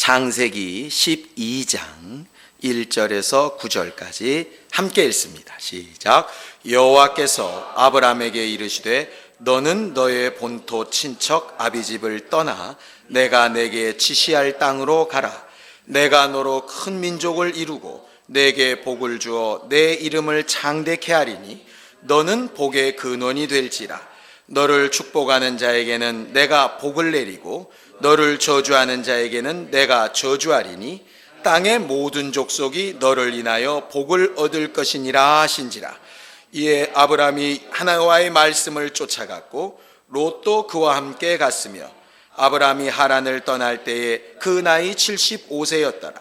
창세기 12장 1절에서 9절까지 함께 읽습니다. 시작. 여호와께서 아브라함에게 이르시되 너는 너의 본토 친척 아비집을 떠나 내가 내게 지시할 땅으로 가라. 내가 너로 큰 민족을 이루고 내게 복을 주어 내 이름을 창대케 하리니 너는 복의 근원이 될지라. 너를 축복하는 자에게는 내가 복을 내리고 너를 저주하는 자에게는 내가 저주하리니 땅의 모든 족속이 너를 인하여 복을 얻을 것이니라 하신지라. 이에 아브라함이 하나님의 말씀을 쫓아갔고 롯도 그와 함께 갔으며 아브라함이 하란을 떠날 때에 그 나이 75세였더라.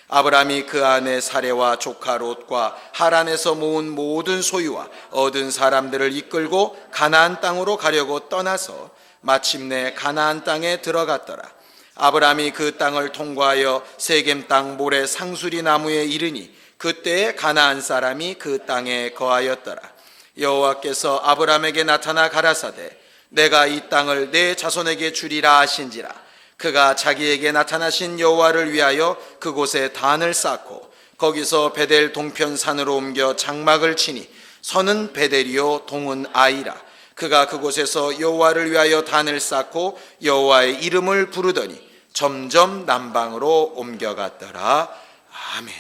아브라함이 그 아내 사레와 조카 롯과 하란에서 모은 모든 소유와 얻은 사람들을 이끌고 가나안 땅으로 가려고 떠나서 마침내 가나안 땅에 들어갔더라. 아브라함이 그 땅을 통과하여 세겜 땅 모래 상수리 나무에 이르니 그때에 가나안 사람이 그 땅에 거하였더라. 여호와께서 아브라함에게 나타나 가라사대 내가 이 땅을 내 자손에게 주리라 하신지라. 그가 자기에게 나타나신 여호와를 위하여 그곳에 단을 쌓고 거기서 베델 동편 산으로 옮겨 장막을 치니 서는 베델이요 동은 아이라. 그가 그곳에서 여호와를 위하여 단을 쌓고 여호와의 이름을 부르더니 점점 남방으로 옮겨갔더라. 아멘.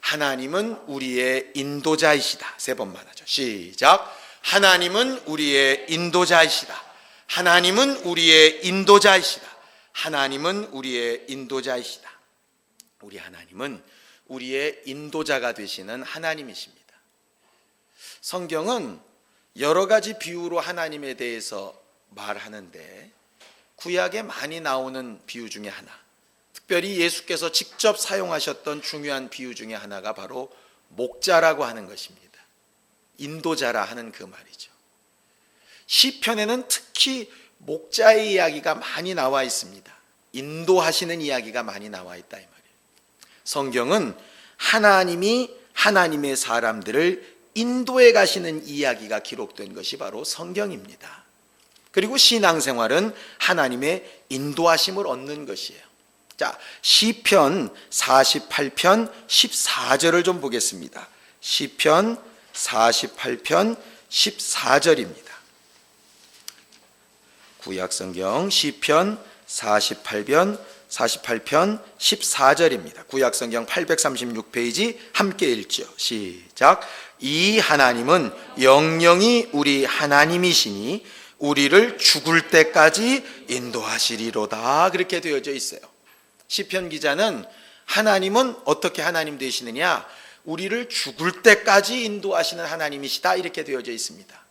하나님은 우리의 인도자이시다. 세 번만 하죠. 시작. 하나님은 우리의 인도자이시다. 하나님은 우리의 인도자이시다. 하나님은 우리의 인도자이시다. 우리 하나님은 우리의 인도자가 되시는 하나님이십니다. 성경은 여러 가지 비유로 하나님에 대해서 말하는데 구약에 많이 나오는 비유 중에 하나, 특별히 예수께서 직접 사용하셨던 중요한 비유 중에 하나가 바로 목자라고 하는 것입니다. 인도자라 하는 그 말이죠. 시편에는 특히 목자의 이야기가 많이 나와 있습니다. 인도하시는 이야기가 많이 나와 있다 이 말이에요. 성경은 하나님이 하나님의 사람들을 인도해 가시는 이야기가 기록된 것이 바로 성경입니다. 그리고 신앙생활은 하나님의 인도하심을 얻는 것이에요. 자, 시편 48편 14절을 좀 보겠습니다. 시편 48편 14절입니다. 구약성경 시편 48편 14절입니다. 구약성경 836페이지 함께 읽죠. 시작. 이 하나님은 영영이 우리 하나님이시니 우리를 죽을 때까지 인도하시리로다. 그렇게 되어져 있어요. 시편 기자는 하나님은 어떻게 하나님 되시느냐? 우리를 죽을 때까지 인도하시는 하나님이시다. 이렇게 되어져 있습니다.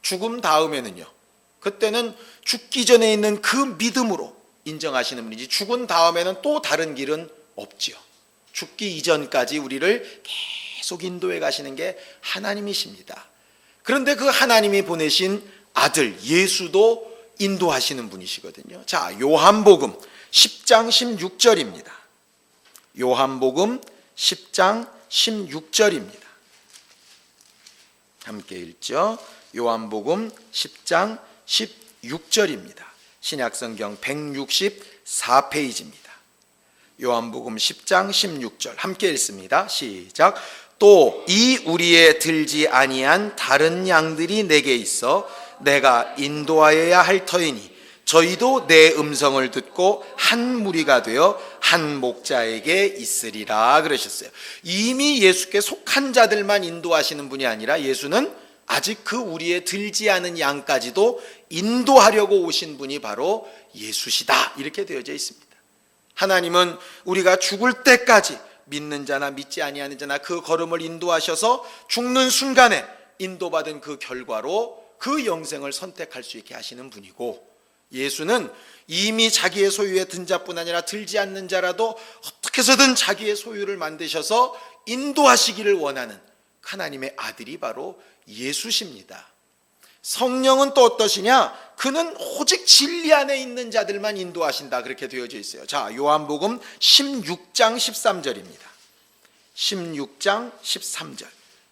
죽음 다음에는요, 그때는 죽기 전에 있는 그 믿음으로 인정하시는 분이지 죽은 다음에는 또 다른 길은 없지요. 죽기 이전까지 우리를 계속 인도해 가시는 게 하나님이십니다. 그런데 그 하나님이 보내신 아들 예수도 인도하시는 분이시거든요. 자, 요한복음 10장 16절입니다. 요한복음 10장 16절입니다. 함께 읽죠. 요한복음 10장 16절입니다. 신약성경 164페이지입니다. 요한복음 10장 16절 함께 읽습니다. 시작. 또 이 우리의 들지 아니한 다른 양들이 내게 있어 내가 인도하여야 할 터이니 저희도 내 음성을 듣고 한 무리가 되어 한 목자에게 있으리라 그러셨어요. 이미 예수께 속한 자들만 인도하시는 분이 아니라 예수는 아직 그 우리의 들지 않은 양까지도 인도하려고 오신 분이 바로 예수시다. 이렇게 되어져 있습니다. 하나님은 우리가 죽을 때까지 믿는 자나 믿지 아니하는 자나 그 걸음을 인도하셔서 죽는 순간에 인도받은 그 결과로 그 영생을 선택할 수 있게 하시는 분이고, 예수는 이미 자기의 소유에 든 자뿐 아니라 들지 않는 자라도 어떻게 해서든 자기의 소유를 만드셔서 인도하시기를 원하는 하나님의 아들이 바로 예수십니다. 성령은 또 어떠시냐? 그는 오직 진리 안에 있는 자들만 인도하신다. 그렇게 되어져 있어요. 자, 요한복음 16장 13절입니다. 16장 13절.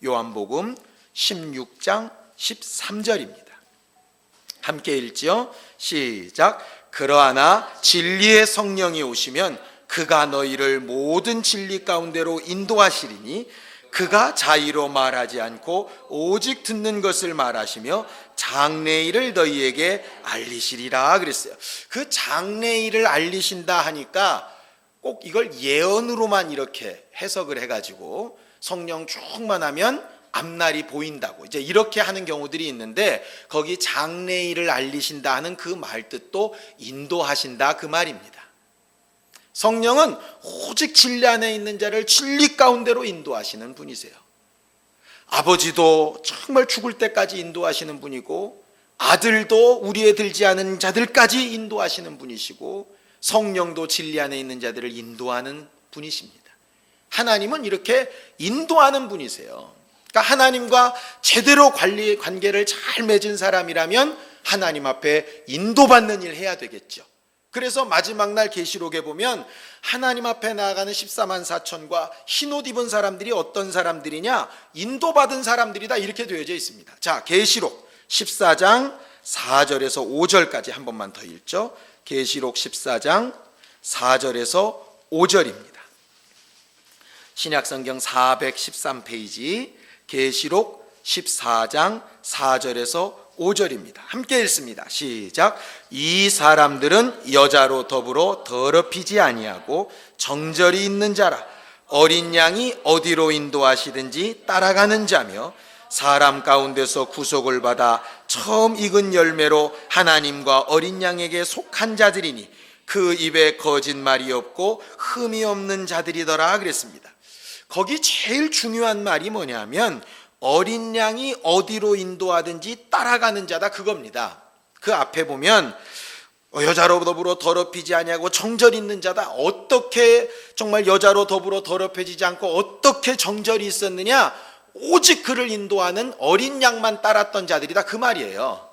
요한복음 16장 13절입니다. 함께 읽지요. 시작. 그러하나 진리의 성령이 오시면 그가 너희를 모든 진리 가운데로 인도하시리니 그가 자의로 말하지 않고 오직 듣는 것을 말하시며 장래일을 너희에게 알리시리라 그랬어요. 그 장래일을 알리신다 하니까 꼭 이걸 예언으로만 이렇게 해석을 해가지고 성령 충만하면 앞날이 보인다고 이제 이렇게 하는 경우들이 있는데, 거기 장래일을 알리신다 하는 그 말 뜻도 인도하신다 그 말입니다. 성령은 오직 진리 안에 있는 자를 진리 가운데로 인도하시는 분이세요. 아버지도 정말 죽을 때까지 인도하시는 분이고, 아들도 우리에 들지 않은 자들까지 인도하시는 분이시고, 성령도 진리 안에 있는 자들을 인도하는 분이십니다. 하나님은 이렇게 인도하는 분이세요. 그러니까 하나님과 제대로 관계를 잘 맺은 사람이라면 하나님 앞에 인도받는 일 해야 되겠죠. 그래서 마지막 날 계시록에 보면 하나님 앞에 나아가는 14만 4천과 흰옷 입은 사람들이 어떤 사람들이냐? 인도받은 사람들이다 이렇게 되어져 있습니다. 자, 계시록 14장 4절에서 5절까지 한 번만 더 읽죠. 계시록 14장 4절에서 5절입니다. 신약성경 413페이지 계시록 14장 4절에서 5절입니다. 함께 읽습니다. 시작. 이 사람들은 여자로 더불어 더럽히지 아니하고 정절이 있는 자라. 어린 양이 어디로 인도하시든지 따라가는 자며 사람 가운데서 구속을 받아 처음 익은 열매로 하나님과 어린 양에게 속한 자들이니 그 입에 거짓말이 없고 흠이 없는 자들이더라 그랬습니다. 거기 제일 중요한 말이 뭐냐면 어린 양이 어디로 인도하든지 따라가는 자다 그겁니다. 그 앞에 보면 여자로 더불어 더럽히지 아니하고 정절 있는 자다. 어떻게 정말 여자로 더불어 더럽혀지지 않고 어떻게 정절이 있었느냐? 오직 그를 인도하는 어린 양만 따랐던 자들이다 그 말이에요.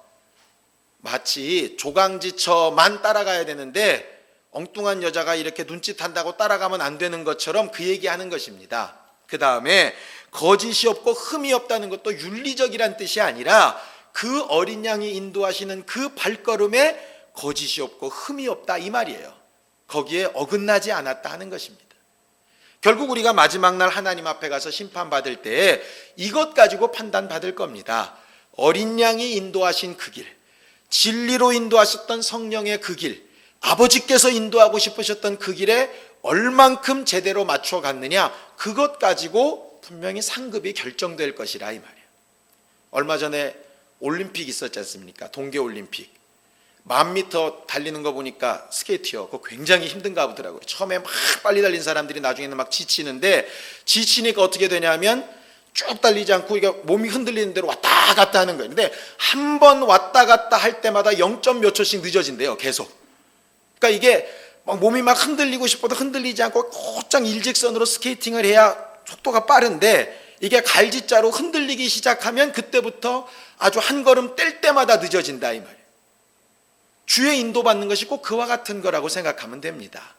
마치 조강지처만 따라가야 되는데 엉뚱한 여자가 이렇게 눈짓한다고 따라가면 안 되는 것처럼 그 얘기하는 것입니다. 그 다음에 거짓이 없고 흠이 없다는 것도 윤리적이란 뜻이 아니라 그 어린 양이 인도하시는 그 발걸음에 거짓이 없고 흠이 없다 이 말이에요. 거기에 어긋나지 않았다 하는 것입니다. 결국 우리가 마지막 날 하나님 앞에 가서 심판받을 때 이것 가지고 판단받을 겁니다. 어린 양이 인도하신 그 길, 진리로 인도하셨던 성령의 그 길, 아버지께서 인도하고 싶으셨던 그 길에 얼만큼 제대로 맞춰갔느냐, 그것 가지고 분명히 상급이 결정될 것이라 이 말이에요. 얼마 전에 올림픽 있었지 않습니까? 동계올림픽 1000m 달리는 거 보니까 스케이트요, 그거 굉장히 힘든가 보더라고요. 처음에 막 빨리 달린 사람들이 나중에는 막 지치는데, 지치니까 어떻게 되냐면 쭉 달리지 않고 이게 몸이 흔들리는 대로 왔다 갔다 하는 거예요. 근데 한 번 왔다 갔다 할 때마다 0. 몇 초씩 늦어진대요 계속. 그러니까 이게 막 몸이 막 흔들리고 싶어도 흔들리지 않고 곧장 일직선으로 스케이팅을 해야 속도가 빠른데, 이게 갈지자로 흔들리기 시작하면 그때부터 아주 한 걸음 뗄 때마다 늦어진다 이 말이에요. 주의 인도받는 것이 꼭 그와 같은 거라고 생각하면 됩니다.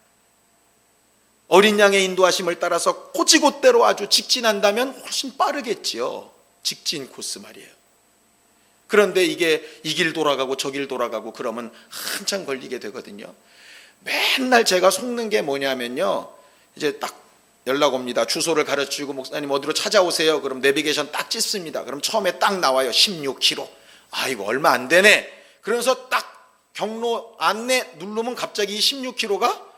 어린 양의 인도하심을 따라서 꼬지곳대로 아주 직진한다면 훨씬 빠르겠지요. 직진 코스 말이에요. 그런데 이게 이 길 돌아가고 저 길 돌아가고 그러면 한참 걸리게 되거든요. 맨날 제가 속는 게 뭐냐면요, 이제 딱 연락 옵니다. 주소를 가르치고 목사님 어디로 찾아오세요. 그럼 내비게이션 딱 찍습니다. 그럼 처음에 딱 나와요. 16km. 아이고 얼마 안 되네. 그러면서 딱 경로 안내 누르면 갑자기 16km가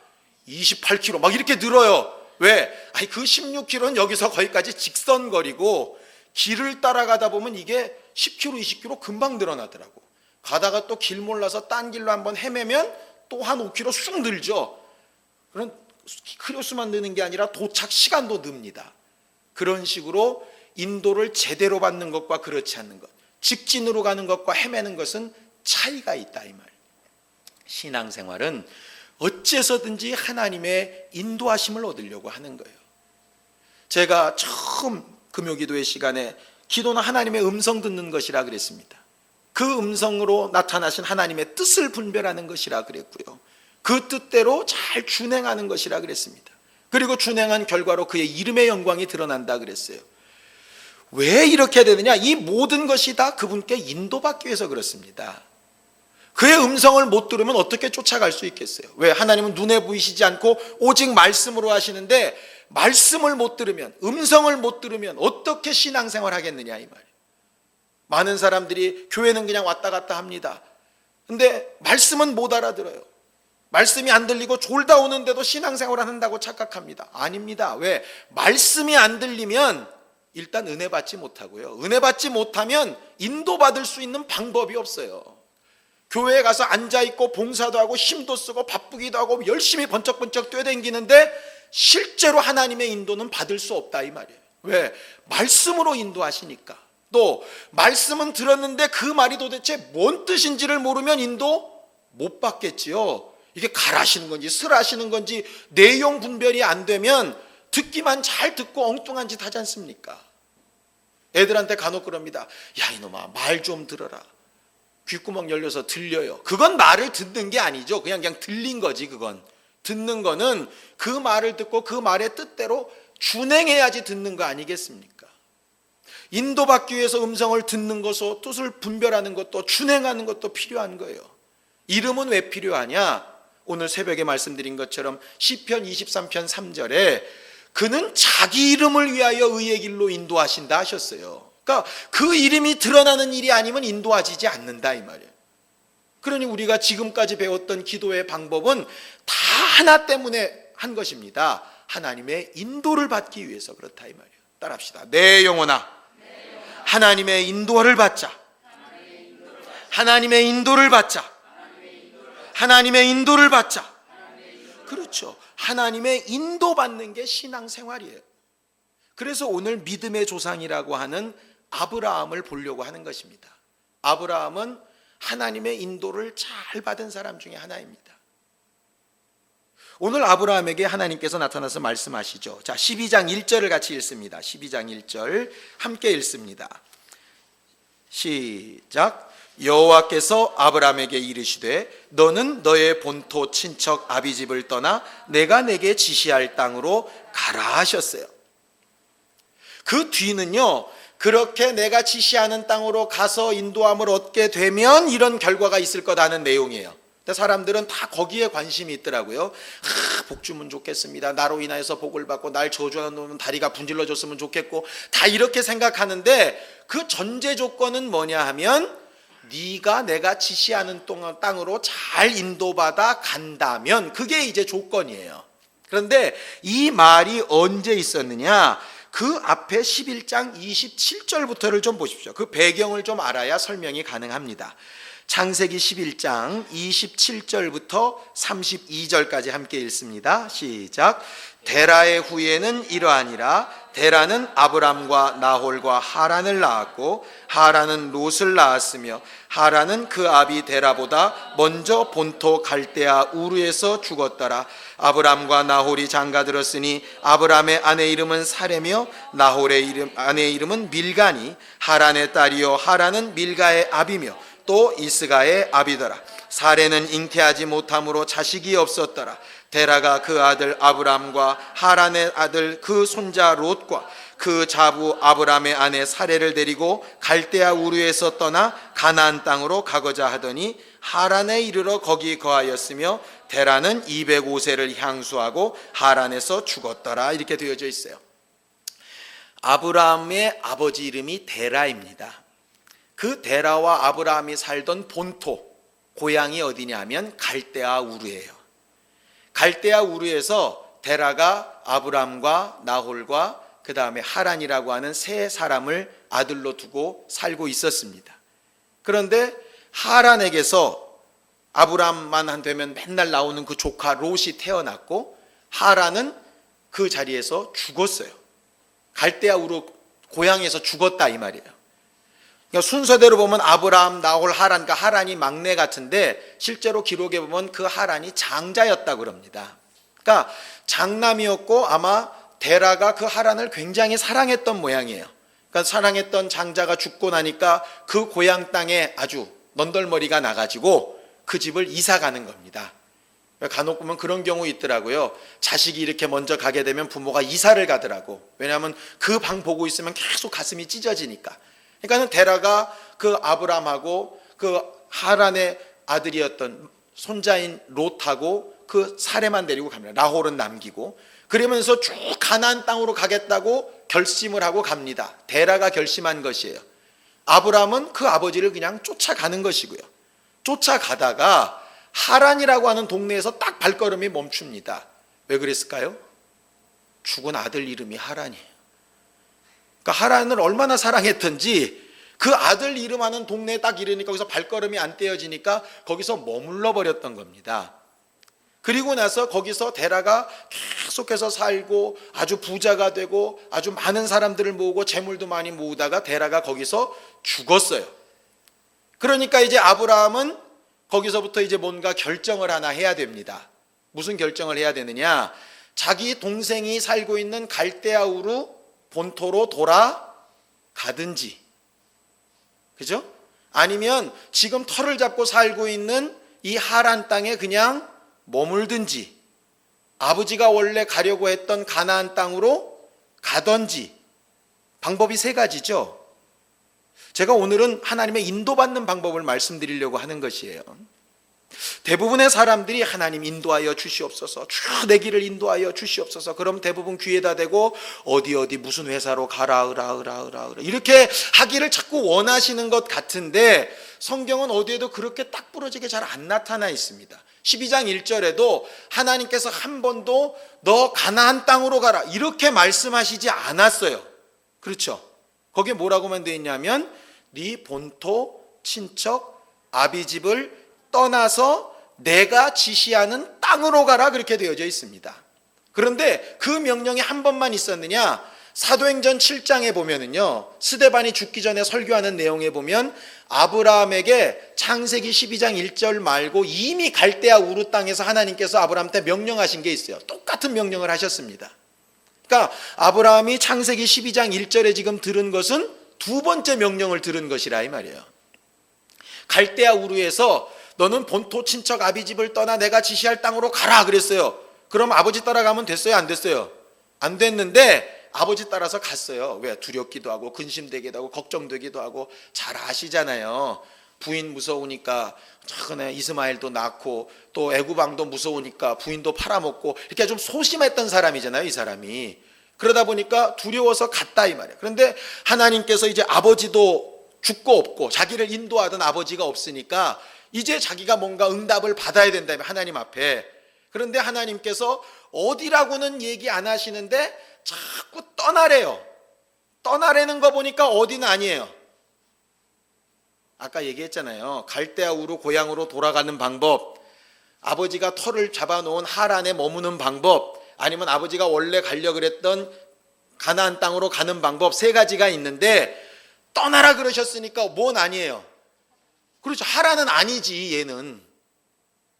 28km 막 이렇게 늘어요. 왜? 아니 그 16km는 여기서 거기까지 직선거리고, 길을 따라가다 보면 이게 10km, 20km 금방 늘어나더라고. 가다가 또 길 몰라서 딴 길로 한번 헤매면 또 한 5km 쑥 늘죠. 그런 키로수만 느는 게 아니라 도착 시간도 늡니다. 그런 식으로 인도를 제대로 받는 것과 그렇지 않는 것, 직진으로 가는 것과 헤매는 것은 차이가 있다 이 말. 신앙생활은 어째서든지 하나님의 인도하심을 얻으려고 하는 거예요. 제가 처음 금요기도회 시간에 기도는 하나님의 음성 듣는 것이라 그랬습니다. 그 음성으로 나타나신 하나님의 뜻을 분별하는 것이라 그랬고요. 그 뜻대로 잘 준행하는 것이라 그랬습니다. 그리고 준행한 결과로 그의 이름의 영광이 드러난다 그랬어요. 왜 이렇게 되느냐? 이 모든 것이 다 그분께 인도받기 위해서 그렇습니다. 그의 음성을 못 들으면 어떻게 쫓아갈 수 있겠어요? 왜? 하나님은 눈에 보이시지 않고 오직 말씀으로 하시는데, 말씀을 못 들으면, 음성을 못 들으면 어떻게 신앙생활 하겠느냐 이 말이에요. 많은 사람들이 교회는 그냥 왔다 갔다 합니다. 근데 말씀은 못 알아들어요. 말씀이 안 들리고 졸다 오는데도 신앙생활을 한다고 착각합니다. 아닙니다. 왜? 말씀이 안 들리면 일단 은혜 받지 못하고요, 은혜 받지 못하면 인도받을 수 있는 방법이 없어요. 교회에 가서 앉아있고 봉사도 하고 힘도 쓰고 바쁘기도 하고 열심히 번쩍번쩍 뛰어다니는데 실제로 하나님의 인도는 받을 수 없다 이 말이에요. 왜? 말씀으로 인도하시니까. 또 말씀은 들었는데 그 말이 도대체 뭔 뜻인지를 모르면 인도 못 받겠지요. 이게 가라시는 건지 설하시는 건지 내용 분별이 안 되면 듣기만 잘 듣고 엉뚱한 짓 하지 않습니까? 애들한테 간혹 그럽니다. 야 이놈아, 말 좀 들어라. 귓구멍 열려서 들려요. 그건 말을 듣는 게 아니죠. 그냥 들린 거지. 그건 듣는 거는 그 말을 듣고 그 말의 뜻대로 준행해야지 듣는 거 아니겠습니까? 인도받기 위해서 음성을 듣는 것도, 뜻을 분별하는 것도, 준행하는 것도 필요한 거예요. 이름은 왜 필요하냐? 오늘 새벽에 말씀드린 것처럼 시편 23편 3절에 그는 자기 이름을 위하여 의의 길로 인도하신다 하셨어요. 그러니까 그 이름이 드러나는 일이 아니면 인도하지 않는다 이 말이에요. 그러니 우리가 지금까지 배웠던 기도의 방법은 다 하나 때문에 한 것입니다. 하나님의 인도를 받기 위해서 그렇다 이 말이에요. 따라합시다. 내 영혼아, 하나님의 인도를 받자. 하나님의 인도를 받자. 하나님의 인도를 받자. 그렇죠. 하나님의 인도받는 게 신앙생활이에요. 그래서 오늘 믿음의 조상이라고 하는 아브라함을 보려고 하는 것입니다. 아브라함은 하나님의 인도를 잘 받은 사람 중에 하나입니다. 오늘 아브라함에게 하나님께서 나타나서 말씀하시죠. 자, 12장 1절을 같이 읽습니다. 12장 1절 함께 읽습니다. 시작. 여호와께서 아브라함에게 이르시되 너는 너의 본토 친척 아비집을 떠나 내가 내게 지시할 땅으로 가라 하셨어요. 그 뒤는요, 그렇게 내가 지시하는 땅으로 가서 인도함을 얻게 되면 이런 결과가 있을 거라는 내용이에요. 근데 사람들은 다 거기에 관심이 있더라고요. 복 주면 좋겠습니다. 나로 인하여서 복을 받고 날 저주하는 놈은 다리가 분질러졌으면 좋겠고, 다 이렇게 생각하는데 그 전제 조건은 뭐냐 하면 네가 내가 지시하는 땅으로 잘 인도받아 간다면 그게 이제 조건이에요. 그런데 이 말이 언제 있었느냐? 그 앞에 11장 27절부터를 좀 보십시오. 그 배경을 좀 알아야 설명이 가능합니다. 창세기 11장 27절부터 32절까지 함께 읽습니다. 시작. 데라의 후예는 이러하니라. 데라는 아브람과 나홀과 하란을 낳았고 하란은 롯을 낳았으며 하란은 그 아비 데라보다 먼저 본토 갈대아 우르에서 죽었더라. 아브람과 나홀이 장가들었으니 아브람의 아내 이름은 사레며 나홀의 아내 이름은 밀가니 하란의 딸이요 하란은 밀가의 아비며 또 이스가의 아비더라. 사레는 잉태하지 못함으로 자식이 없었더라. 데라가 그 아들 아브람과 하란의 아들 그 손자 롯과 그 자부 아브람의 아내 사레를 데리고 갈대아 우르에서 떠나 가나안 땅으로 가고자 하더니 하란에 이르러 거기 거하였으며 데라는 205세를 향수하고 하란에서 죽었더라. 이렇게 되어져 있어요. 아브람의 아버지 이름이 데라입니다. 그 데라와 아브라함이 살던 본토, 고향이 어디냐 하면 갈대아 우르예요. 갈대아 우르에서 데라가 아브람과 나홀과 그 다음에 하란이라고 하는 세 사람을 아들로 두고 살고 있었습니다. 그런데 하란에게서 아브람만 되면 맨날 나오는 그 조카 롯이 태어났고 하란은 그 자리에서 죽었어요. 갈대아 우르 고향에서 죽었다 이 말이에요. 그러니까 순서대로 보면 아브람, 나홀, 하란, 그러니까 하란이 막내 같은데 실제로 기록에 보면 그 하란이 장자였다고 그럽니다. 그러니까 장남이었고 아마 데라가 그 하란을 굉장히 사랑했던 모양이에요. 그러니까 사랑했던 장자가 죽고 나니까 그 고향 땅에 아주 넌덜머리가 나가지고 그 집을 이사 가는 겁니다. 간혹 보면 그런 경우 있더라고요. 자식이 이렇게 먼저 가게 되면 부모가 이사를 가더라고. 왜냐하면 그 방 보고 있으면 계속 가슴이 찢어지니까. 그러니까 데라가 그 아브람하고 그 하란의 아들이었던 손자인 롯하고 그 사례만 데리고 갑니다. 나홀은 남기고. 그러면서 쭉 가나안 땅으로 가겠다고 결심을 하고 갑니다. 데라가 결심한 것이에요. 아브라함은 그 아버지를 그냥 쫓아가는 것이고요. 쫓아가다가 하란이라고 하는 동네에서 딱 발걸음이 멈춥니다. 왜 그랬을까요? 죽은 아들 이름이 하란이에요. 그러니까 하란을 얼마나 사랑했던지 그 아들 이름하는 동네에 딱 이르니까 거기서 발걸음이 안 떼어지니까 거기서 머물러 버렸던 겁니다. 그리고 나서 거기서 데라가 계속해서 살고 아주 부자가 되고 아주 많은 사람들을 모으고 재물도 많이 모으다가 데라가 거기서 죽었어요. 그러니까 이제 아브라함은 거기서부터 이제 뭔가 결정을 하나 해야 됩니다. 무슨 결정을 해야 되느냐? 자기 동생이 살고 있는 갈대아 우르 본토로 돌아가든지, 그죠? 아니면 지금 터를 잡고 살고 있는 이 하란 땅에 그냥 머물든지, 아버지가 원래 가려고 했던 가나안 땅으로 가든지. 방법이 세 가지죠. 제가 오늘은 하나님의 인도받는 방법을 말씀드리려고 하는 것이에요. 대부분의 사람들이 하나님 인도하여 주시옵소서, 쭉 내 길을 인도하여 주시옵소서. 그럼 대부분 귀에다 대고 어디 무슨 회사로 가라 으라 이렇게 하기를 자꾸 원하시는 것 같은데 성경은 어디에도 그렇게 딱 부러지게 잘 안 나타나 있습니다. 12장 1절에도 하나님께서 한 번도 너 가나안 땅으로 가라 이렇게 말씀하시지 않았어요. 그렇죠? 거기에 뭐라고만 되어 있냐면 네 본토 친척 아비집을 떠나서 내가 지시하는 땅으로 가라 그렇게 되어져 있습니다. 그런데 그 명령이 한 번만 있었느냐? 사도행전 7장에 보면은요, 스데반이 죽기 전에 설교하는 내용에 보면 아브라함에게 창세기 12장 1절 말고 이미 갈대아 우르 땅에서 하나님께서 아브라함한테 명령하신 게 있어요. 똑같은 명령을 하셨습니다. 그러니까 아브라함이 창세기 12장 1절에 지금 들은 것은 두 번째 명령을 들은 것이라 이 말이에요. 갈대아 우르에서 너는 본토 친척 아비집을 떠나 내가 지시할 땅으로 가라 그랬어요. 그럼 아버지 따라가면 됐어요? 안 됐어요? 안 됐는데 아버지 따라서 갔어요. 왜? 두렵기도 하고 근심되기도 하고 걱정되기도 하고 잘 아시잖아요. 부인 무서우니까 최근에 이스마엘도 낳고 또 애구방도 무서우니까 부인도 팔아먹고 이렇게 좀 소심했던 사람이잖아요, 이 사람이. 그러다 보니까 두려워서 갔다 이 말이에요. 그런데 하나님께서 이제 아버지도 죽고 없고 자기를 인도하던 아버지가 없으니까 이제 자기가 뭔가 응답을 받아야 된다며 하나님 앞에. 그런데 하나님께서 어디라고는 얘기 안 하시는데 자꾸 떠나래요. 떠나래는 거 보니까 어디는 아니에요. 아까 얘기했잖아요. 갈대아 우르 고향으로 돌아가는 방법, 아버지가 터를 잡아놓은 하란에 머무는 방법, 아니면 아버지가 원래 가려고 그랬던 가나안 땅으로 가는 방법 세 가지가 있는데 떠나라 그러셨으니까 뭔 아니에요. 그렇죠. 하란은 아니지. 얘는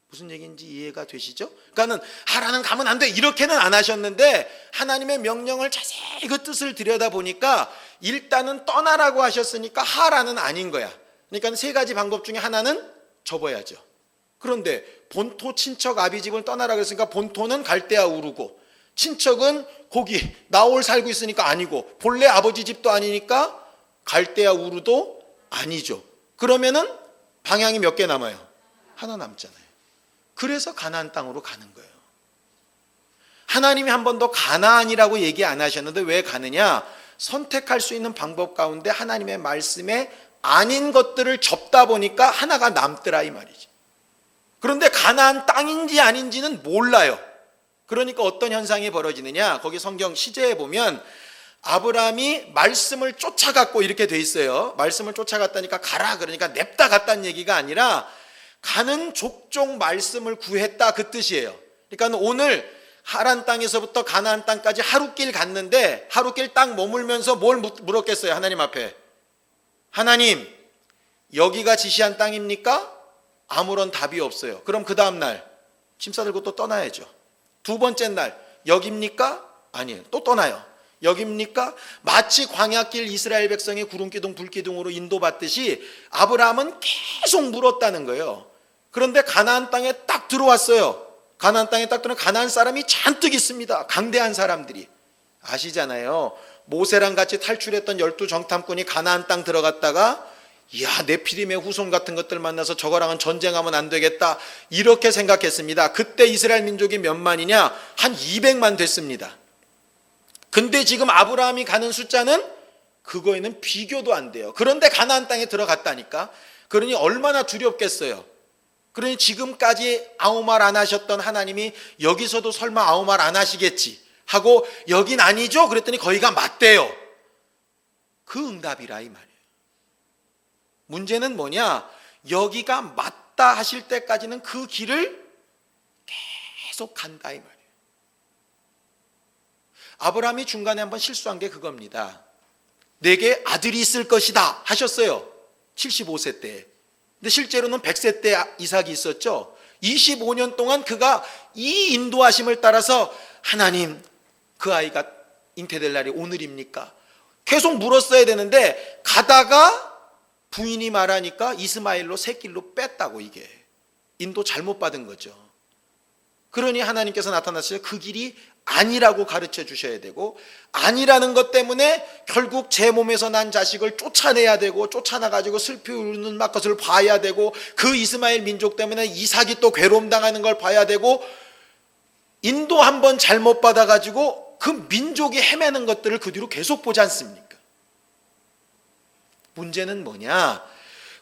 무슨 얘기인지 이해가 되시죠? 그러니까는 하란은 가면 안 돼 이렇게는 안 하셨는데 하나님의 명령을 자세히 그 뜻을 들여다보니까 일단은 떠나라고 하셨으니까 하란은 아닌 거야. 그러니까 세 가지 방법 중에 하나는 접어야죠. 그런데 본토 친척 아비집을 떠나라 그랬으니까 본토는 갈대아 우르고 친척은 거기 나홀 살고 있으니까 아니고 본래 아버지 집도 아니니까 갈대아 우르도 아니죠. 그러면은 방향이 몇 개 남아요? 하나 남잖아요. 그래서 가나안 땅으로 가는 거예요. 하나님이 한 번도 가나안이라고 얘기 안 하셨는데 왜 가느냐? 선택할 수 있는 방법 가운데 하나님의 말씀에 아닌 것들을 접다 보니까 하나가 남더라 이 말이지. 그런데 가나안 땅인지 아닌지는 몰라요. 그러니까 어떤 현상이 벌어지느냐? 거기 성경 시제에 보면 아브라함이 말씀을 쫓아갔고 이렇게 돼 있어요. 말씀을 쫓아갔다니까 가라 그러니까 냅다 갔다는 얘기가 아니라 가는 족족 말씀을 구했다 그 뜻이에요. 그러니까 오늘 하란 땅에서부터 가나안 땅까지 하루길 갔는데 하루길 딱 머물면서 뭘 물었겠어요? 하나님 앞에. 하나님, 여기가 지시한 땅입니까? 아무런 답이 없어요. 그럼 그 다음 날 짐 싸들고 또 떠나야죠. 두 번째 날 여기입니까? 아니에요. 또 떠나요. 여기입니까? 마치 광야길 이스라엘 백성이 구름기둥 불기둥으로 인도받듯이 아브라함은 계속 물었다는 거예요. 그런데 가나안 땅에 딱 들어왔어요. 가나안 땅에 딱 들어온 가나안 사람이 잔뜩 있습니다. 강대한 사람들이. 아시잖아요. 모세랑 같이 탈출했던 12 정탐꾼이 가나안 땅 들어갔다가 이야, 네피림의 후손 같은 것들 만나서 저거랑은 전쟁하면 안 되겠다, 이렇게 생각했습니다. 그때 이스라엘 민족이 몇 만이냐? 한 200만 됐습니다. 근데 지금 아브라함이 가는 숫자는 그거에는 비교도 안 돼요. 그런데 가나안 땅에 들어갔다니까. 그러니 얼마나 두렵겠어요. 그러니 지금까지 아무 말 안 하셨던 하나님이 여기서도 설마 아무 말 안 하시겠지 하고, 여긴 아니죠? 그랬더니 거기가 맞대요. 그 응답이라 이 말이에요. 문제는 뭐냐? 여기가 맞다 하실 때까지는 그 길을 계속 간다 이 말이에요. 아브라함이 중간에 한번 실수한 게 그겁니다. 내게 아들이 있을 것이다 하셨어요. 75세 때. 근데 실제로는 100세 때 이삭이 있었죠. 25년 동안 그가 이 인도하심을 따라서 하나님, 그 아이가 잉태될 날이 오늘입니까? 계속 물었어야 되는데 가다가 부인이 말하니까 이스마엘로 새길로 뺐다고. 이게 인도 잘못 받은 거죠. 그러니 하나님께서 나타나셔서 그 길이 아니라고 가르쳐 주셔야 되고, 아니라는 것 때문에 결국 제 몸에서 난 자식을 쫓아내야 되고, 쫓아나가지고 슬피 우는 것을 봐야 되고, 그 이스마엘 민족 때문에 이삭이 또 괴로움 당하는 걸 봐야 되고, 인도 한번 잘못 받아가지고 그 민족이 헤매는 것들을 그 뒤로 계속 보지 않습니까? 문제는 뭐냐?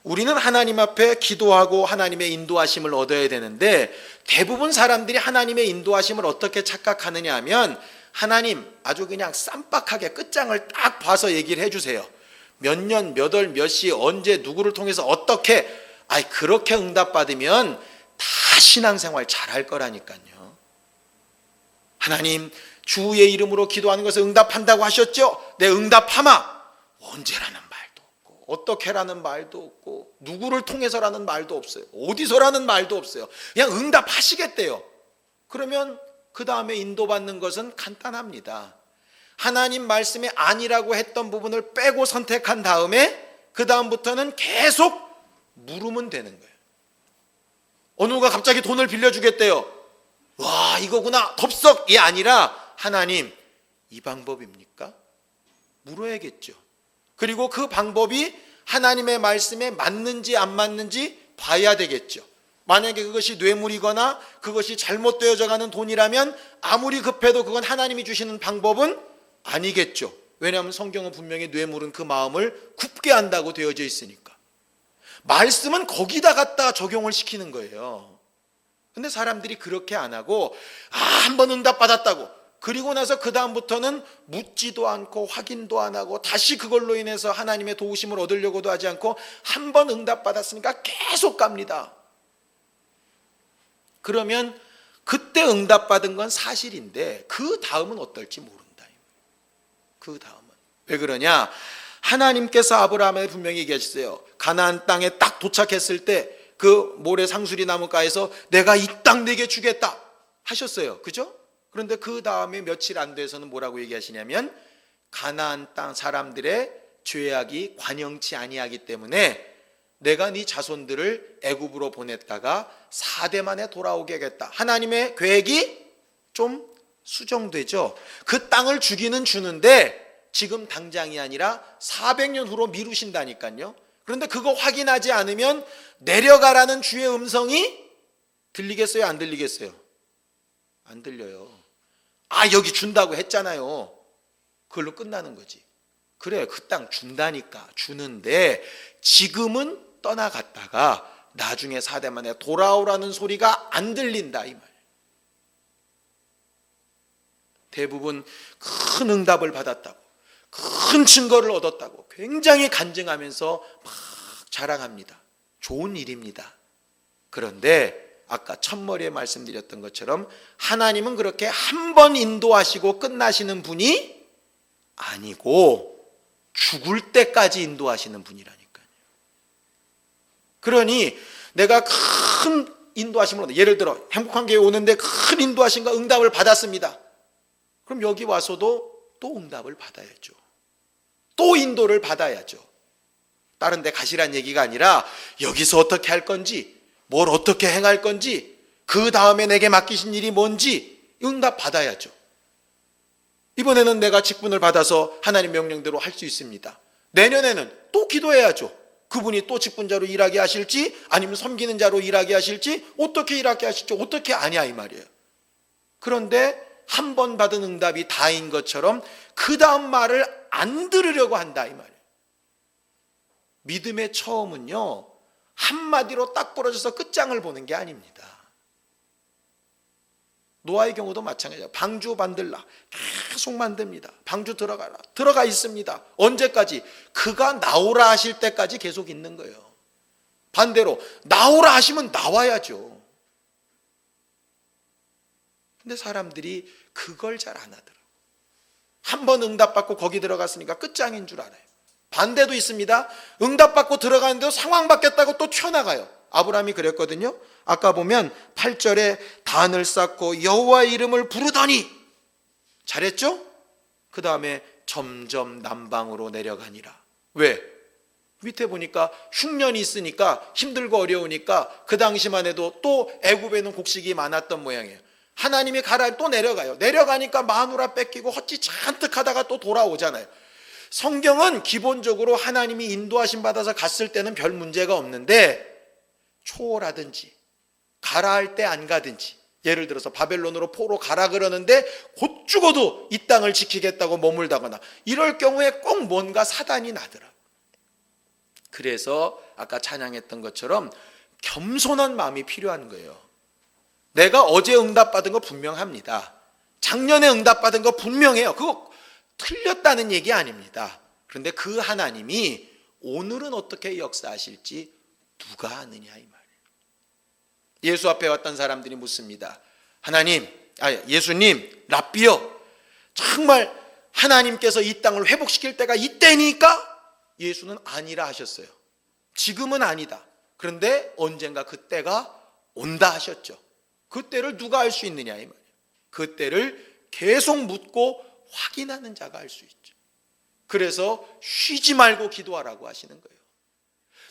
우리는 하나님 앞에 기도하고 하나님의 인도하심을 얻어야 되는데, 대부분 사람들이 하나님의 인도하심을 어떻게 착각하느냐 하면, 하나님 아주 그냥 쌈박하게 끝장을 딱 봐서 얘기를 해주세요. 몇 년, 몇 월, 몇 시, 언제, 누구를 통해서 어떻게, 그렇게 응답받으면 다 신앙생활 잘할 거라니까요. 하나님 주의 이름으로 기도하는 것을 응답한다고 하셨죠? 내 응답하마. 언제라는 말도 없고, 어떻게라는 말도 없고, 누구를 통해서라는 말도 없어요. 어디서라는 말도 없어요. 그냥 응답하시겠대요. 그러면 그 다음에 인도받는 것은 간단합니다. 하나님 말씀이 아니라고 했던 부분을 빼고 선택한 다음에 그 다음부터는 계속 물으면 되는 거예요. 어느 누가 갑자기 돈을 빌려주겠대요. 와, 이거구나, 덥석. 이 아니라, 하나님 이 방법입니까? 물어야겠죠. 그리고 그 방법이 하나님의 말씀에 맞는지 안 맞는지 봐야 되겠죠. 만약에 그것이 뇌물이거나 그것이 잘못되어져 가는 돈이라면 아무리 급해도 그건 하나님이 주시는 방법은 아니겠죠. 왜냐하면 성경은 분명히 뇌물은 그 마음을 굽게 한다고 되어져 있으니까. 말씀은 거기다 갖다 적용을 시키는 거예요. 근데 사람들이 그렇게 안 하고, 한번 응답받았다고, 그리고 나서 그 다음부터는 묻지도 않고 확인도 안 하고 다시 그걸로 인해서 하나님의 도우심을 얻으려고도 하지 않고, 한번 응답받았으니까 계속 갑니다. 그러면 그때 응답받은 건 사실인데 그 다음은 어떨지 모른다. 그 다음은 왜 그러냐? 하나님께서 아브라함에 분명히 얘기하셨어요. 가나안 땅에 딱 도착했을 때 그 모래 상수리 나무가에서 내가 이 땅 내게 주겠다 하셨어요. 그죠? 그런데 그 다음에 며칠 안 돼서는 뭐라고 얘기하시냐면, 가나안 땅 사람들의 죄악이 관영치 아니하기 때문에 내가 네 자손들을 애굽으로 보냈다가 4대 만에 돌아오게 하겠다. 하나님의 계획이 좀 수정되죠. 그 땅을 주기는 주는데 지금 당장이 아니라 400년 후로 미루신다니까요. 그런데 그거 확인하지 않으면 내려가라는 주의 음성이 들리겠어요? 안 들리겠어요? 안 들려요. 여기 준다고 했잖아요. 그걸로 끝나는 거지. 그래, 그 땅 준다니까 주는데 지금은 떠나갔다가 나중에 4대 만에 돌아오라는 소리가 안 들린다 이 말. 대부분 큰 응답을 받았다고, 큰 증거를 얻었다고 굉장히 간증하면서 막 자랑합니다. 좋은 일입니다. 그런데 아까 첫머리에 말씀드렸던 것처럼 하나님은 그렇게 한 번 인도하시고 끝나시는 분이 아니고 죽을 때까지 인도하시는 분이라니까요. 그러니 내가 큰 인도하심을 얻어, 예를 들어 행복한 교회 오는데 큰 인도하심과 응답을 받았습니다. 그럼 여기 와서도 또 응답을 받아야죠. 또 인도를 받아야죠. 다른 데 가시란 얘기가 아니라 여기서 어떻게 할 건지, 뭘 어떻게 행할 건지, 그 다음에 내게 맡기신 일이 뭔지 응답 받아야죠. 이번에는 내가 직분을 받아서 하나님 명령대로 할 수 있습니다. 내년에는 또 기도해야죠. 그분이 또 직분자로 일하게 하실지 아니면 섬기는 자로 일하게 하실지 어떻게 일하게 하실지 어떻게 아냐 이 말이에요. 그런데 한 번 받은 응답이 다인 것처럼 그 다음 말을 안 들으려고 한다 이 말이에요. 믿음의 처음은요, 한마디로 딱 부러져서 끝장을 보는 게 아닙니다. 노아의 경우도 마찬가지예요. 방주 만들라 계속 만듭니다. 방주 들어가라, 들어가 있습니다. 언제까지? 그가 나오라 하실 때까지 계속 있는 거예요. 반대로 나오라 하시면 나와야죠. 근데 사람들이 그걸 잘 안 하더라고요. 한 번 응답받고 거기 들어갔으니까 끝장인 줄 알아요. 반대도 있습니다. 응답받고 들어가는데도 상황 바뀌었다고 또 튀어나가요. 아브라함이 그랬거든요. 아까 보면 8절에 단을 쌓고 여호와의 이름을 부르더니, 잘했죠? 그 다음에 점점 남방으로 내려가니라. 왜? 밑에 보니까 흉년이 있으니까 힘들고 어려우니까 그 당시만 해도 또 애굽에는 곡식이 많았던 모양이에요. 하나님이 가라 또 내려가요. 내려가니까 마누라 뺏기고 헛짓 잔뜩 하다가 또 돌아오잖아요. 성경은 기본적으로 하나님이 인도하심 받아서 갔을 때는 별 문제가 없는데, 초월하든지 가라 할 때 안 가든지, 예를 들어서 바벨론으로 포로 가라 그러는데 곧 죽어도 이 땅을 지키겠다고 머물다거나 이럴 경우에 꼭 뭔가 사단이 나더라. 그래서 아까 찬양했던 것처럼 겸손한 마음이 필요한 거예요. 내가 어제 응답받은 거 분명합니다. 작년에 응답받은 거 분명해요. 그거 틀렸다는 얘기 아닙니다. 그런데 그 하나님이 오늘은 어떻게 역사하실지 누가 아느냐 이 말이에요. 예수 앞에 왔던 사람들이 묻습니다. 예수님, 랍비요, 정말 하나님께서 이 땅을 회복시킬 때가 이때니까? 예수는 아니라 하셨어요. 지금은 아니다. 그런데 언젠가 그때가 온다 하셨죠. 그때를 누가 알 수 있느냐 이 말이에요. 그때를 계속 묻고 확인하는 자가 알 수 있죠. 그래서 쉬지 말고 기도하라고 하시는 거예요.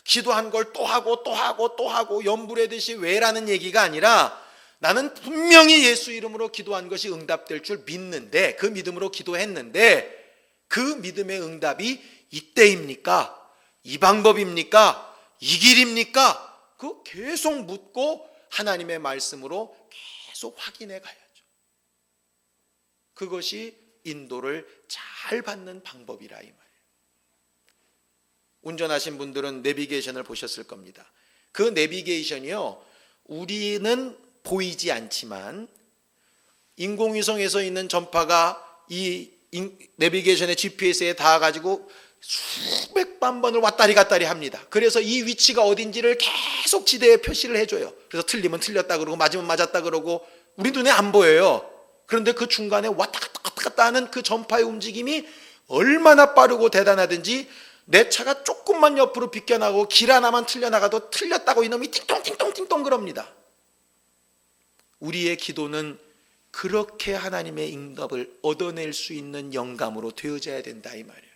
기도한 걸 또 하고 또 하고 또 하고 연불에듯이 왜라는 얘기가 아니라, 나는 분명히 예수 이름으로 기도한 것이 응답될 줄 믿는데, 그 믿음으로 기도했는데 그 믿음의 응답이 이때입니까? 이 방법입니까? 이 길입니까? 그거 계속 묻고 하나님의 말씀으로 계속 확인해 가야죠. 그것이 인도를 잘 받는 방법이라 이 말이에요. 운전하신 분들은 내비게이션을 보셨을 겁니다. 그 내비게이션이요, 우리는 보이지 않지만 인공위성에서 있는 전파가 이 내비게이션의 GPS에 닿아가지고 수백만 번을 왔다리 갔다리 합니다. 그래서 이 위치가 어딘지를 계속 지대에 표시를 해줘요. 그래서 틀리면 틀렸다 그러고 맞으면 맞았다 그러고 우리 눈에 안 보여요. 그런데 그 중간에 왔다 갔다 하는 그 전파의 움직임이 얼마나 빠르고 대단하든지, 내 차가 조금만 옆으로 비껴나고 길 하나만 틀려나가도 틀렸다고 이놈이 띵똥띵똥띵똥 그럽니다. 우리의 기도는 그렇게 하나님의 응답을 얻어낼 수 있는 영감으로 되어져야 된다 이 말이에요.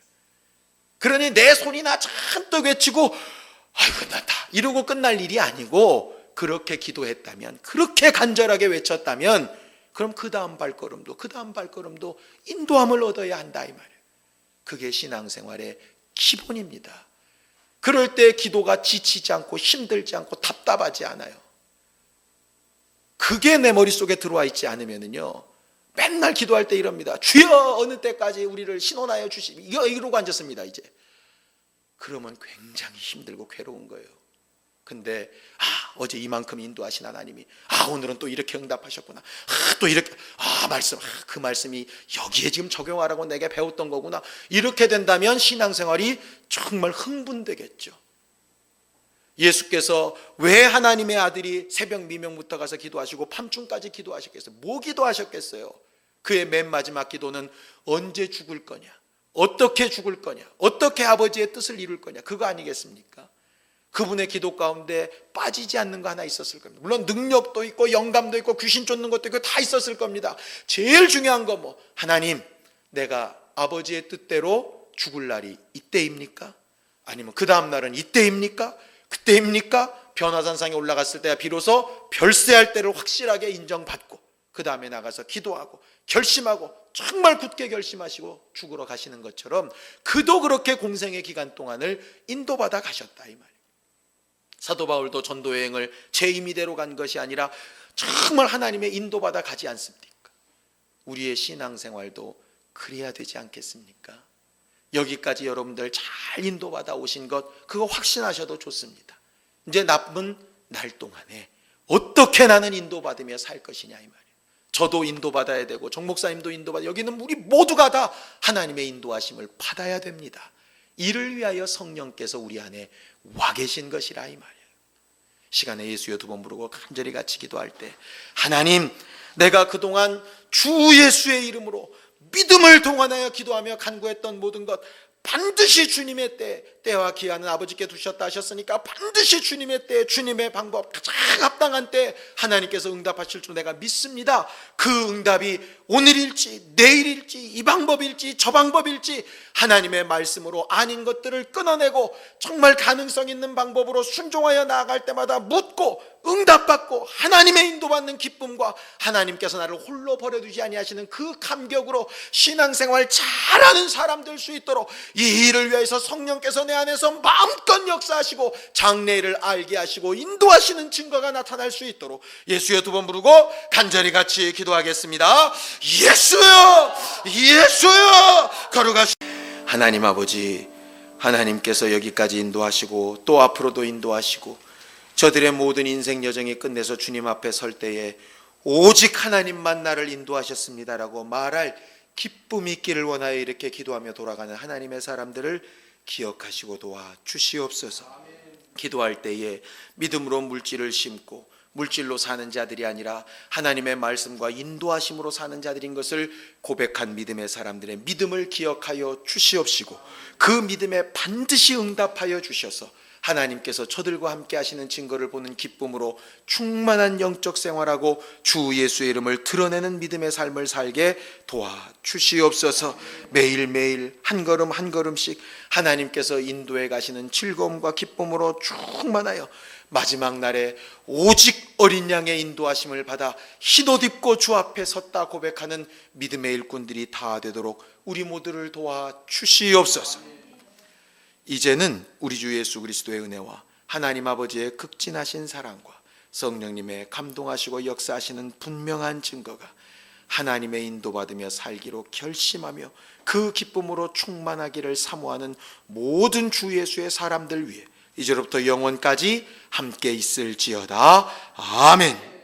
그러니 내 손이나 잔뜩 외치고 아이고 나다 이러고 끝날 일이 아니고, 그렇게 기도했다면, 그렇게 간절하게 외쳤다면, 그럼 그 다음 발걸음도 인도함을 얻어야 한다 이 말이에요. 그게 신앙생활의 기본입니다. 그럴 때 기도가 지치지 않고 힘들지 않고 답답하지 않아요. 그게 내 머릿속에 들어와 있지 않으면요, 맨날 기도할 때 이럽니다. 주여 어느 때까지 우리를 신원하여 주시니, 이러고 앉았습니다. 이제 그러면 굉장히 힘들고 괴로운 거예요. 근데 어제 이만큼 인도하신 하나님이 오늘은 또 이렇게 응답하셨구나, 또 이렇게 그 말씀이 여기에 지금 적용하라고 내게 배웠던 거구나, 이렇게 된다면 신앙생활이 정말 흥분되겠죠. 예수께서 왜 하나님의 아들이 새벽 미명부터 가서 기도하시고 밤중까지 기도하셨겠어요? 뭐 기도하셨겠어요? 그의 맨 마지막 기도는 언제 죽을 거냐, 어떻게 죽을 거냐, 어떻게 아버지의 뜻을 이룰 거냐, 그거 아니겠습니까? 그분의 기도 가운데 빠지지 않는 거 하나 있었을 겁니다. 물론 능력도 있고 영감도 있고 귀신 쫓는 것도 있고 다 있었을 겁니다. 제일 중요한 거 하나님, 내가 아버지의 뜻대로 죽을 날이 이때입니까? 아니면 그 다음 날은 이때입니까? 그때입니까? 변화산상에 올라갔을 때야 비로소 별세할 때를 확실하게 인정받고, 그 다음에 나가서 기도하고 결심하고 정말 굳게 결심하시고 죽으러 가시는 것처럼 그도 그렇게 공생의 기간 동안을 인도받아 가셨다 이 말이에요. 사도 바울도 전도 여행을 제 임의대로 간 것이 아니라 정말 하나님의 인도받아 가지 않습니까? 우리의 신앙생활도 그래야 되지 않겠습니까? 여기까지 여러분들 잘 인도받아 오신 것 그거 확신하셔도 좋습니다. 이제 남은 날 동안에 어떻게 나는 인도받으며 살 것이냐 이 말이에요. 저도 인도받아야 되고 정 목사님도 인도받아, 여기는 우리 모두가 다 하나님의 인도하심을 받아야 됩니다. 이를 위하여 성령께서 우리 안에 와 계신 것이라 이 말이에요. 시간에 예수여 두 번 부르고 간절히 같이 기도할 때, 하나님, 내가 그동안 주 예수의 이름으로 믿음을 동원하여 기도하며 간구했던 모든 것 반드시 주님의 때와 기한은 아버지께 두셨다 하셨으니까 반드시 주님의 때, 주님의 방법, 가장 합당한 때 하나님께서 응답하실 줄 내가 믿습니다. 그 응답이 오늘일지 내일일지 이 방법일지 저 방법일지 하나님의 말씀으로 아닌 것들을 끊어내고 정말 가능성 있는 방법으로 순종하여 나아갈 때마다 묻고 응답받고 하나님의 인도받는 기쁨과 하나님께서 나를 홀로 버려두지 아니하시는 그 감격으로 신앙생활 잘하는 사람 될 수 있도록 이 일을 위해서 성령께서 내 안에서 마음껏 역사하시고 장래일을 알게 하시고 인도하시는 증거가 나타날 수 있도록 예수여 두 번 부르고 간절히 같이 기도하겠습니다. 예수여, 예수여, 거룩하시 하나님 아버지, 하나님께서 여기까지 인도하시고 또 앞으로도 인도하시고 저들의 모든 인생 여정이 끝내서 주님 앞에 설 때에 오직 하나님만 나를 인도하셨습니다라고 말할 기쁨이 있기를 원하여 이렇게 기도하며 돌아가는 하나님의 사람들을 기억하시고 도와 주시옵소서. 기도할 때에 믿음으로 물질을 심고 물질로 사는 자들이 아니라 하나님의 말씀과 인도하심으로 사는 자들인 것을 고백한 믿음의 사람들의 믿음을 기억하여 주시옵시고 그 믿음에 반드시 응답하여 주셔서 하나님께서 저들과 함께 하시는 증거를 보는 기쁨으로 충만한 영적 생활하고 주 예수의 이름을 드러내는 믿음의 삶을 살게 도와주시옵소서. 매일매일 한 걸음 한 걸음씩 하나님께서 인도해 가시는 즐거움과 기쁨으로 충만하여 마지막 날에 오직 어린 양의 인도하심을 받아 흰옷 입고 주 앞에 섰다 고백하는 믿음의 일꾼들이 다 되도록 우리 모두를 도와주시옵소서. 이제는 우리 주 예수 그리스도의 은혜와 하나님 아버지의 극진하신 사랑과 성령님의 감동하시고 역사하시는 분명한 증거가 하나님의 인도받으며 살기로 결심하며 그 기쁨으로 충만하기를 사모하는 모든 주 예수의 사람들 위해 이제로부터 영원까지 함께 있을지어다. 아멘.